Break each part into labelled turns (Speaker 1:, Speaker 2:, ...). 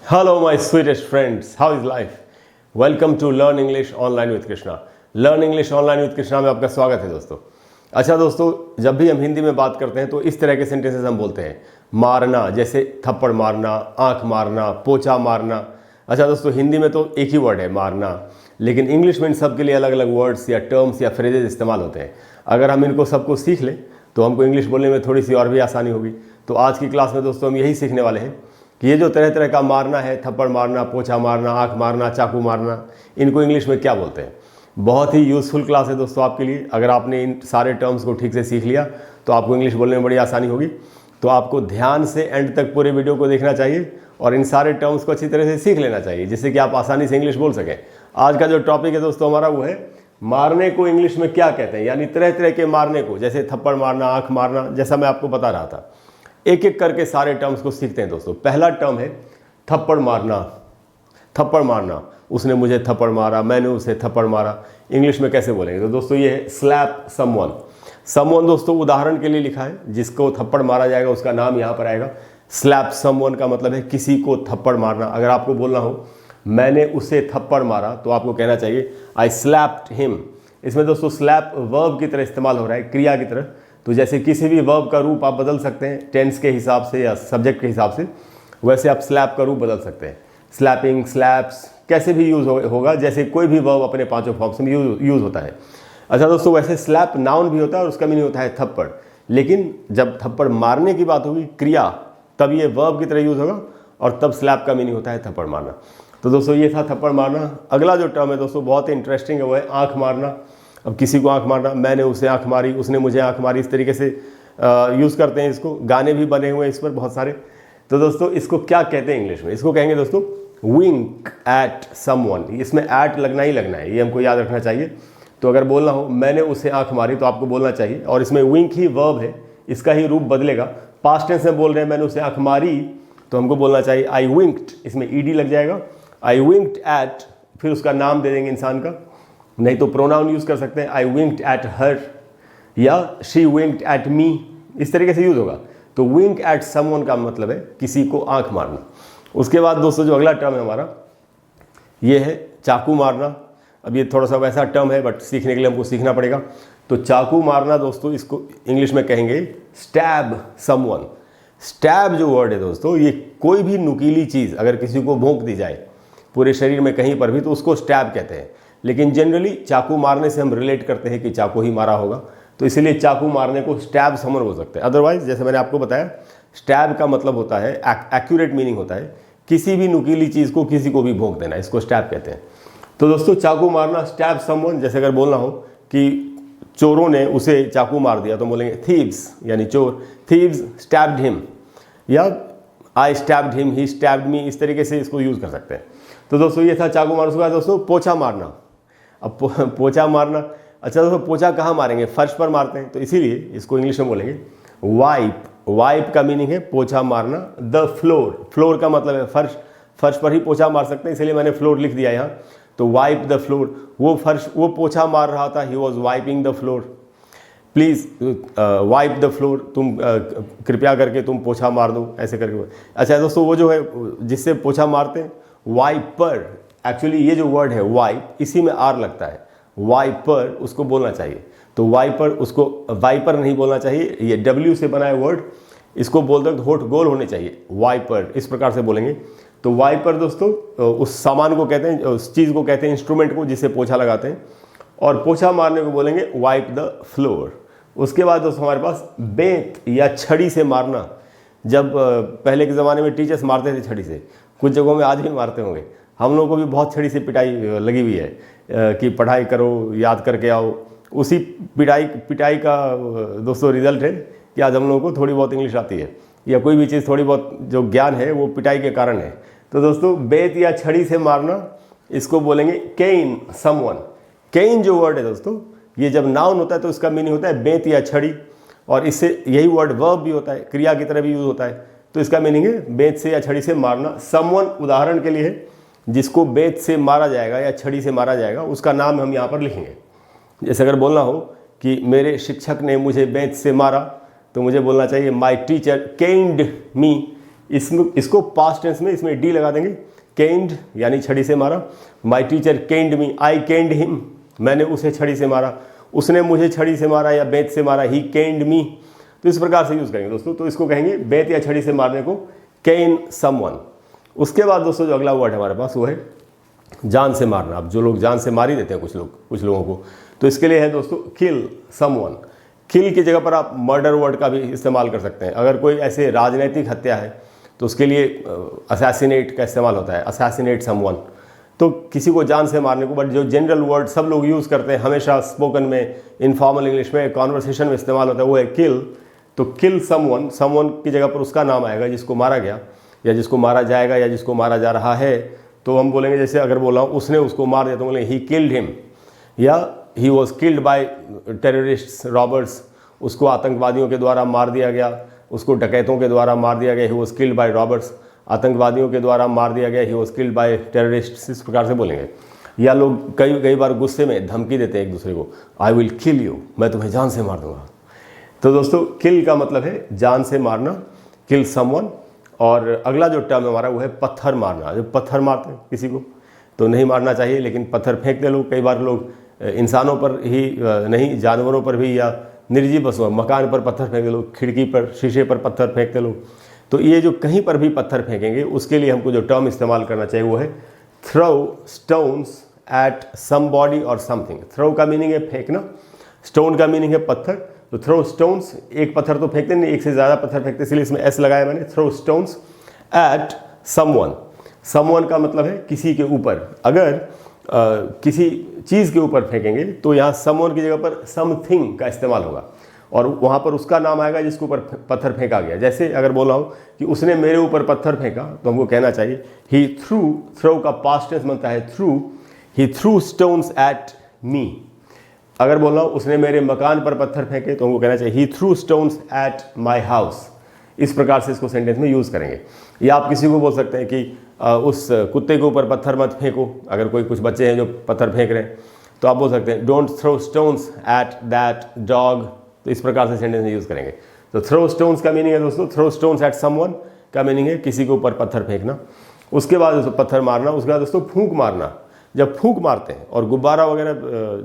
Speaker 1: Hello, my sweetest friends. How is life? Welcome to Learn English Online with Krishna. Learn English Online with Krishna में आपका स्वागत है दोस्तों। अच्छा दोस्तों, जब भी हम हिंदी में बात करते हैं तो इस तरह के सेंटेंसेस हम बोलते हैं। मारना, जैसे थप्पड़ मारना, आंख मारना, पोछा मारना। अच्छा दोस्तों, हिंदी में तो एक ही वर्ड है मारना, लेकिन इंग्लिश में इन सब के लिए अलग अलग वर्ड्स या टर्म्स या फ्रेजेस इस्तेमाल होते हैं। अगर हम इनको सबको सीख लें तो हमको इंग्लिश बोलने में थोड़ी सी और भी आसानी होगी। तो आज की क्लास में दोस्तों हम यही सीखने वाले हैं कि ये जो तरह तरह का मारना है, थप्पड़ मारना, पोछा मारना, आंख मारना, चाकू मारना, इनको इंग्लिश में क्या बोलते हैं। बहुत ही यूज़फुल क्लास है दोस्तों आपके लिए। अगर आपने इन सारे टर्म्स को ठीक से सीख लिया तो आपको इंग्लिश बोलने में बड़ी आसानी होगी। तो आपको ध्यान से एंड तक पूरे वीडियो को देखना चाहिए और इन सारे टर्म्स को अच्छी तरह से सीख लेना चाहिए, जिससे कि आप आसानी से इंग्लिश बोल सकें। आज का जो टॉपिक है दोस्तों हमारा वो है मारने को इंग्लिश में क्या कहते हैं, यानी तरह तरह के मारने को, जैसे थप्पड़ मारना, आँख मारना, जैसा मैं आपको बता रहा था। एक एक करके सारे टर्म्स को सीखते हैं दोस्तों। पहला टर्म है थप्पड़ मारना। थप्पड़ मारना, उसने मुझे थप्पड़ मारा, मैंने उसे थप्पड़ मारा। इंग्लिश में कैसे बोलेंगे? तो दोस्तों ये है स्लैप समवन। समवन दोस्तों उदाहरण के लिए लिखा है, जिसको थप्पड़ मारा जाएगा उसका नाम यहाँ पर आएगा। स्लैप समवन का मतलब है किसी को थप्पड़ मारना। अगर आपको बोलना हो मैंने उसे थप्पड़ मारा तो आपको कहना चाहिए आई स्लैप्ड हिम। इसमें दोस्तों स्लैप वर्ब की तरह इस्तेमाल हो रहा है, क्रिया की तरह। तो जैसे किसी भी वर्ब का रूप आप बदल सकते हैं टेंस के हिसाब से या सब्जेक्ट के हिसाब से, वैसे आप स्लैप का रूप बदल सकते हैं। स्लैपिंग, स्लैप्स कैसे भी यूज़ होगा, जैसे कोई भी वर्ब अपने पांचों फॉर्म्स में यूज़ होता है। अच्छा दोस्तों, वैसे स्लैप नाउन भी होता है और उसका मीनिंग होता है थप्पड़। लेकिन जब थप्पड़ मारने की बात होगी, क्रिया, तब ये वर्ब की तरह यूज़ होगा और तब स्लैप का मीनिंग होता है थप्पड़ मारना। तो दोस्तों ये था थप्पड़ मारना। अगला जो टर्म है दोस्तों बहुत ही इंटरेस्टिंग है, वो है आँख मारना। अब किसी को आंख मारना, मैंने उसे आंख मारी, उसने मुझे आंख मारी, इस तरीके से यूज़ करते हैं इसको। गाने भी बने हुए हैं इस पर बहुत सारे। तो दोस्तों इसको क्या कहते हैं इंग्लिश में? इसको कहेंगे दोस्तों विंक एट समवन। इसमें एट लगना ही लगना है, ये हमको याद रखना चाहिए। तो अगर बोलना हो मैंने उसे आंख मारी तो आपको बोलना चाहिए, और इसमें विंक ही वर्ब है, इसका ही रूप बदलेगा। पास्ट टेंस में बोल रहे हैं मैंने उसे आंख मारी, तो हमको बोलना चाहिए आई विंक्ड। इसमें ईडी लग जाएगा, आई विंक्ड एट, फिर उसका नाम दे देंगे इंसान का। नहीं तो प्रोनाउन यूज़ कर सकते हैं, आई विंक्ड एट हर या शी विंक्ड एट मी, इस तरीके से यूज़ होगा। तो विंक एट समवन का मतलब है किसी को आंख मारना। उसके बाद दोस्तों जो अगला टर्म है हमारा, ये है चाकू मारना। अब ये थोड़ा सा वैसा टर्म है, बट सीखने के लिए हमको सीखना पड़ेगा। तो चाकू मारना दोस्तों, इसको इंग्लिश में कहेंगे स्टैब समवन। स्टैब जो वर्ड है दोस्तों, ये कोई भी नुकीली चीज़ अगर किसी को भोंक दी जाए पूरे शरीर में कहीं पर भी, तो उसको स्टैब कहते हैं। लेकिन जनरली चाकू मारने से हम रिलेट करते हैं कि चाकू ही मारा होगा, तो इसीलिए चाकू मारने को स्टैब समवन बोल सकते हैं। अदरवाइज जैसे मैंने आपको बताया, स्टैब का मतलब होता है, एक्यूरेट मीनिंग होता है किसी भी नुकीली चीज़ को किसी को भी भोंक देना, इसको स्टैब कहते हैं। तो दोस्तों चाकू मारना, स्टैब समवन। जैसे अगर बोलना हो कि चोरों ने उसे चाकू मार दिया तो बोलेंगे थीव्स, यानी चोर, थीव्स स्टैब्ड हिम, या आई स्टैब्ड हिम, ही स्टैब्ड मी, इस तरीके से इसको यूज़ कर सकते हैं। तो दोस्तों ये था चाकू मारना। उसके बाद दोस्तों पोछा मारना। अब पोछा मारना, अच्छा दोस्तों पोछा कहाँ मारेंगे? फर्श पर मारते हैं, तो इसीलिए इसको इंग्लिश में बोलेंगे वाइप। वाइप का मीनिंग है पोछा मारना। द फ्लोर, फ्लोर का मतलब है फर्श, फर्श पर ही पोछा मार सकते हैं, इसलिए मैंने फ्लोर लिख दिया यहाँ। तो वाइप द फ्लोर, वो फर्श, वो पोछा मार रहा था, he was wiping the floor. Please wipe the floor, तुम कृपया करके तुम पोछा मार दो, ऐसे करके। अच्छा दोस्तों वो जो है जिससे पोछा मारते हैं, वाइपर, एक्चुअली ये जो वर्ड है वाइप, इसी में आर लगता है, वाइपर उसको बोलना चाहिए। तो वाइपर, उसको वाइपर नहीं बोलना चाहिए, ये डब्ल्यू से बना है वर्ड, इसको बोलते हैं तो होठ गोल होने चाहिए, वाइपर, इस प्रकार से बोलेंगे। तो वाइपर दोस्तों उस सामान को कहते हैं, उस चीज़ को कहते हैं, इंस्ट्रूमेंट को जिससे पोछा लगाते हैं। और पोछा मारने को बोलेंगे वाइप द फ्लोर। उसके बाद दोस्तों हमारे पास बेंत या छड़ी से मारना। जब पहले के ज़माने में टीचर्स मारते थे छड़ी से, कुछ जगहों में आज भी मारते होंगे। हम लोगों को भी बहुत छड़ी से पिटाई लगी हुई है कि पढ़ाई करो, याद करके आओ। उसी पिटाई का दोस्तों रिजल्ट है कि आज हम लोगों को थोड़ी बहुत इंग्लिश आती है, या कोई भी चीज़ थोड़ी बहुत जो ज्ञान है वो पिटाई के कारण है। तो दोस्तों बेत या छड़ी से मारना, इसको बोलेंगे केन समवन। केन जो वर्ड है दोस्तों, ये जब नाउन होता है तो इसका मीनिंग होता है बेत या छड़ी, और इससे यही वर्ड वर्ब भी होता है, क्रिया की तरह भी यूज़ होता है। तो इसका मीनिंग है बेत से या छड़ी से मारना। समवन उदाहरण के लिए है, जिसको बेत से मारा जाएगा या छड़ी से मारा जाएगा, उसका नाम हम यहाँ पर लिखेंगे। जैसे अगर बोलना हो कि मेरे शिक्षक ने मुझे बेत से मारा, तो मुझे बोलना चाहिए माई टीचर केन्ड मी। इसको पास्ट टेंस में इसमें डी लगा देंगे, केन्ड यानी छड़ी से मारा, my teacher canned me, I canned him, मैंने उसे छड़ी से मारा, उसने मुझे छड़ी से मारा या बेत से मारा, ही केन्ड मी। तो इस प्रकार से यूज़ करेंगे दोस्तों। तो इसको कहेंगे बेत या छड़ी से मारने को केन समवन। उसके बाद दोस्तों जो अगला वर्ड हमारे पास वो है जान से मारना। अब जो लोग जान से मार ही देते हैं कुछ लोगों को, तो इसके लिए है दोस्तों किल समवन। किल की जगह पर आप मर्डर वर्ड का भी इस्तेमाल कर सकते हैं। अगर कोई ऐसे राजनीतिक हत्या है तो उसके लिए असैसिनेट का इस्तेमाल होता है, असैसिनेट समवन। तो किसी को जान से मारने को, बट जो जनरल वर्ड सब लोग यूज़ करते हैं हमेशा स्पोकन में, इनफॉर्मल इंग्लिश में, कॉन्वर्सेशन में इस्तेमाल होता है, वो है किल। तो किल समवन, समवन की जगह पर उसका नाम आएगा जिसको मारा गया या जिसको मारा जाएगा या जिसको मारा जा रहा है। तो हम बोलेंगे, जैसे अगर बोला हूँ उसने उसको मार दिया तो बोलेंगे ही किल्ड हिम, या he was killed by terrorists robbers, उसको आतंकवादियों के द्वारा मार दिया गया, उसको डकैतों के द्वारा मार दिया गया, he was killed by robbers, आतंकवादियों के द्वारा मार दिया गया, he was killed by terrorists, इस प्रकार से बोलेंगे। या लोग कई बार गुस्से में धमकी देते हैं एक दूसरे को, आई विल किल यू, मैं तुम्हें जान से मार दूंगा। तो दोस्तों किल का मतलब है जान से मारना, किल समवन। और अगला जो टर्म हमारा वो है पत्थर मारना। जो पत्थर मारते हैं किसी को तो नहीं मारना चाहिए, लेकिन पत्थर फेंकते लोग। कई बार लोग इंसानों पर ही नहीं, जानवरों पर भी, या निर्जीव वस्तुओं, मकान पर पत्थर फेंकते लोग, खिड़की पर, शीशे पर पत्थर फेंकते लोग। तो ये जो कहीं पर भी पत्थर फेंकेंगे उसके लिए हमको जो टर्म इस्तेमाल करना चाहिए वो है थ्रो स्टोन्स एट समबॉडी और समथिंग। थ्रो का मीनिंग है फेंकना, स्टोन का मीनिंग है पत्थर। तो थ्रो स्टोन्स, एक पत्थर तो फेंकते नहीं, एक से ज़्यादा पत्थर फेंकते, इसलिए इसमें एस लगाया मैंने, throw stones at someone. Someone का मतलब है किसी के ऊपर। अगर किसी चीज़ के ऊपर फेंकेंगे तो यहाँ समवन की जगह पर समथिंग का इस्तेमाल होगा और वहाँ पर उसका नाम आएगा जिसके ऊपर पत्थर फेंका गया। जैसे अगर बोला हूँ कि उसने मेरे ऊपर पत्थर फेंका तो हमको कहना चाहिए ही थ्रू, थ्रो का पास्ट टेंस बनता है through, he throws stones at me. अगर बोल रहा हूँ उसने मेरे मकान पर पत्थर फेंके तो हमको कहना चाहिए he throws stones at my house. इस प्रकार से इसको सेंटेंस में यूज़ करेंगे। या आप किसी को बोल सकते हैं कि उस कुत्ते के ऊपर पत्थर मत फेंको। अगर कुछ बच्चे हैं जो पत्थर फेंक रहे हैं तो आप बोल सकते हैं don't throw stones at that dog. तो इस प्रकार से सेंटेंस में यूज़ करेंगे। तो थ्रो स्टोन्स का मीनिंग है दोस्तों, थ्रो स्टोन्स एट समवन का मीनिंग है किसी के ऊपर पत्थर फेंकना। उसके बाद दोस्तों पत्थर मारना। उसके बाद दोस्तों फूंक मारना। जब फूंक मारते हैं और गुब्बारा वगैरह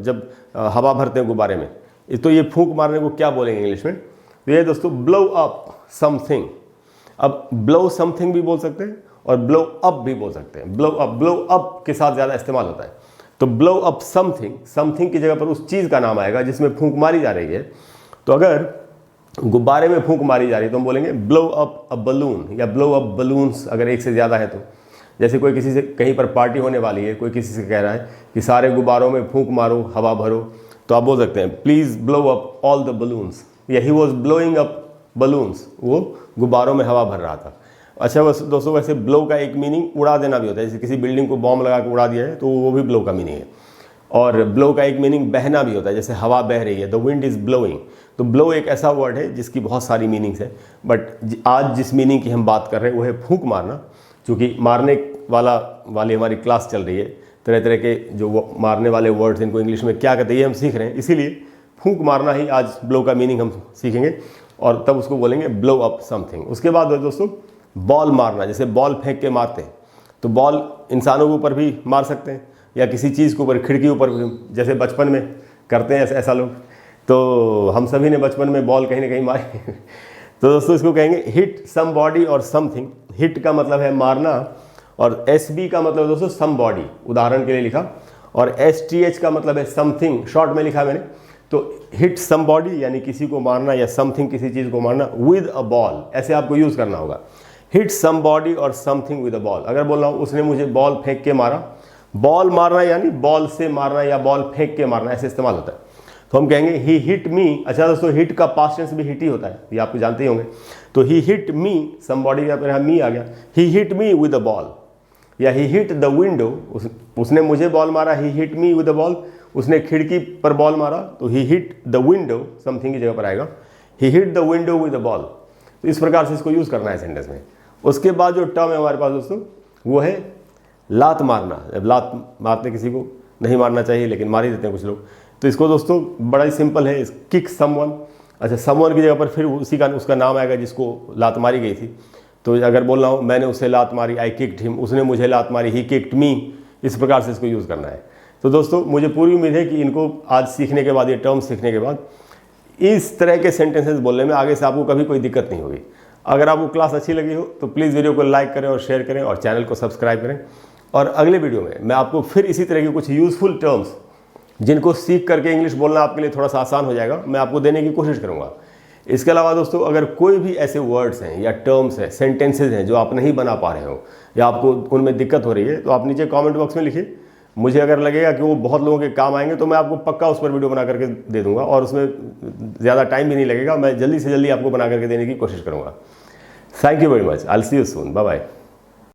Speaker 1: जब हवा भरते हैं गुब्बारे में, तो ये फूंक मारने को क्या बोलेंगे इंग्लिश में? तो ये दोस्तों ब्लो अप समथिंग। अब ब्लो समथिंग भी बोल सकते हैं और ब्लो अप भी बोल सकते हैं। ब्लो अप के साथ ज़्यादा इस्तेमाल होता है। तो ब्लो अप समथिंग, समथिंग की जगह पर उस चीज़ का नाम आएगा जिसमें फूंक मारी जा रही है। तो अगर गुब्बारे में फूंक मारी जा रही है तो हम बोलेंगे ब्लो अप अ बलून या ब्लो अप बलून्स, अगर एक से ज़्यादा है तो। जैसे कोई किसी से कहीं पर पार्टी होने वाली है, कोई किसी से कह रहा है कि सारे गुब्बारों में फूंक मारो, हवा भरो, तो आप बोल सकते हैं please blow up all the balloons, या he was blowing up balloons, वो गुब्बारों में हवा भर रहा था। अच्छा दोस्तों, वैसे ब्लो का एक मीनिंग उड़ा देना भी होता है। जैसे किसी बिल्डिंग को बॉम्ब लगा के उड़ा दिया है तो वो भी ब्लो का मीनिंग है। और ब्लो का एक मीनिंग बहना भी होता है, जैसे हवा बह रही है, द विंड इज़ ब्लोइंग। तो ब्लो एक ऐसा वर्ड है जिसकी बहुत सारी मीनिंग्स है, बट आज जिस मीनिंग की हम बात कर रहे हैं वो है फूंक मारना। क्योंकि मारने वाली हमारी क्लास चल रही है, तरह तरह के जो मारने वाले वर्ड्स इनको इंग्लिश में क्या कहते हैं ये हम सीख रहे हैं, इसीलिए फूंक मारना ही आज ब्लो का मीनिंग हम सीखेंगे और तब उसको बोलेंगे ब्लो अप समथिंग। उसके बाद दोस्तों बॉल मारना। जैसे बॉल फेंक के मारते हैं तो बॉल इंसानों के ऊपर भी मार सकते हैं या किसी चीज़ के ऊपर, खिड़की ऊपर, जैसे बचपन में करते हैं ऐसा लोग। तो हम सभी ने बचपन में बॉल कहीं ना कहीं मारी। तो दोस्तों इसको कहेंगे हिट सम बॉडी और समथिंग। हिट का मतलब है मारना और SB का मतलब दोस्तों सम बॉडी, उदाहरण के लिए लिखा, और STH का मतलब है समथिंग, शॉर्ट में लिखा मैंने। तो हिट सम बॉडी यानी किसी को मारना या समथिंग किसी चीज़ को मारना विद अ बॉल, ऐसे आपको यूज़ करना होगा। हिट सम बॉडी और समथिंग विद अ बॉल। अगर बोल रहा हूँ उसने मुझे बॉल फेंक के मारा, बॉल मारना यानी बॉल से मारना या बॉल फेंक के मारना, ऐसे इस्तेमाल होता है। तो हम कहेंगे ही हिट मी। अच्छा दोस्तों हिट का पास्ट टेंस भी हिट ही होता है, ये आपको जानते ही होंगे। तो ही हिट मी, समबॉडी का यहाँ मी आ गया, he hit me with a ball, या ही हिट द विंडो, उसने मुझे बॉल मारा, he hit me with a ball, उसने खिड़की पर बॉल मारा तो he hit the window, something की जगह पर आएगा, he hit the window with a ball. तो इस प्रकार से इसको यूज़ करना है सेंटेंस में। उसके बाद जो टर्म है हमारे पास दोस्तों वो है लात मारना। जब लात मारते किसी को नहीं मारना चाहिए लेकिन मार ही देते हैं कुछ लोग, तो इसको दोस्तों बड़ा ही सिंपल है, किक समवन। अच्छा समवन की जगह पर फिर उसका नाम आएगा जिसको लात मारी गई थी। तो अगर बोल रहा हूँ मैंने उसे लात मारी, आई किक्ड हिम, उसने मुझे लात मारी, ही किक्ड मी, इस प्रकार से इसको यूज़ करना है। तो दोस्तों मुझे पूरी उम्मीद है कि इनको आज सीखने के बाद, ये टर्म्स सीखने के बाद इस तरह के सेंटेंसेस बोलने में आगे से आपको कभी कोई दिक्कत नहीं होगी। अगर आपको क्लास अच्छी लगी हो तो प्लीज़ वीडियो को लाइक करें और शेयर करें और चैनल को सब्सक्राइब करें। और अगले वीडियो में मैं आपको फिर इसी तरह की कुछ यूज़फुल टर्म्स जिनको सीख करके इंग्लिश बोलना आपके लिए थोड़ा सा आसान हो जाएगा, मैं आपको देने की कोशिश करूँगा। इसके अलावा दोस्तों अगर कोई भी ऐसे वर्ड्स हैं या टर्म्स हैं, सेंटेंसेज हैं जो आप नहीं बना पा रहे हो या आपको उनमें दिक्कत हो रही है, तो आप नीचे कमेंट बॉक्स में लिखिए। मुझे अगर लगेगा कि वो बहुत लोगों के काम आएंगे तो मैं आपको पक्का उस पर वीडियो बना करके दे दूंगा और उसमें ज़्यादा टाइम भी नहीं लगेगा। मैं जल्दी से जल्दी आपको बना करके देने की कोशिश करूँगा। Thank you very much. I will see you soon. Bye bye.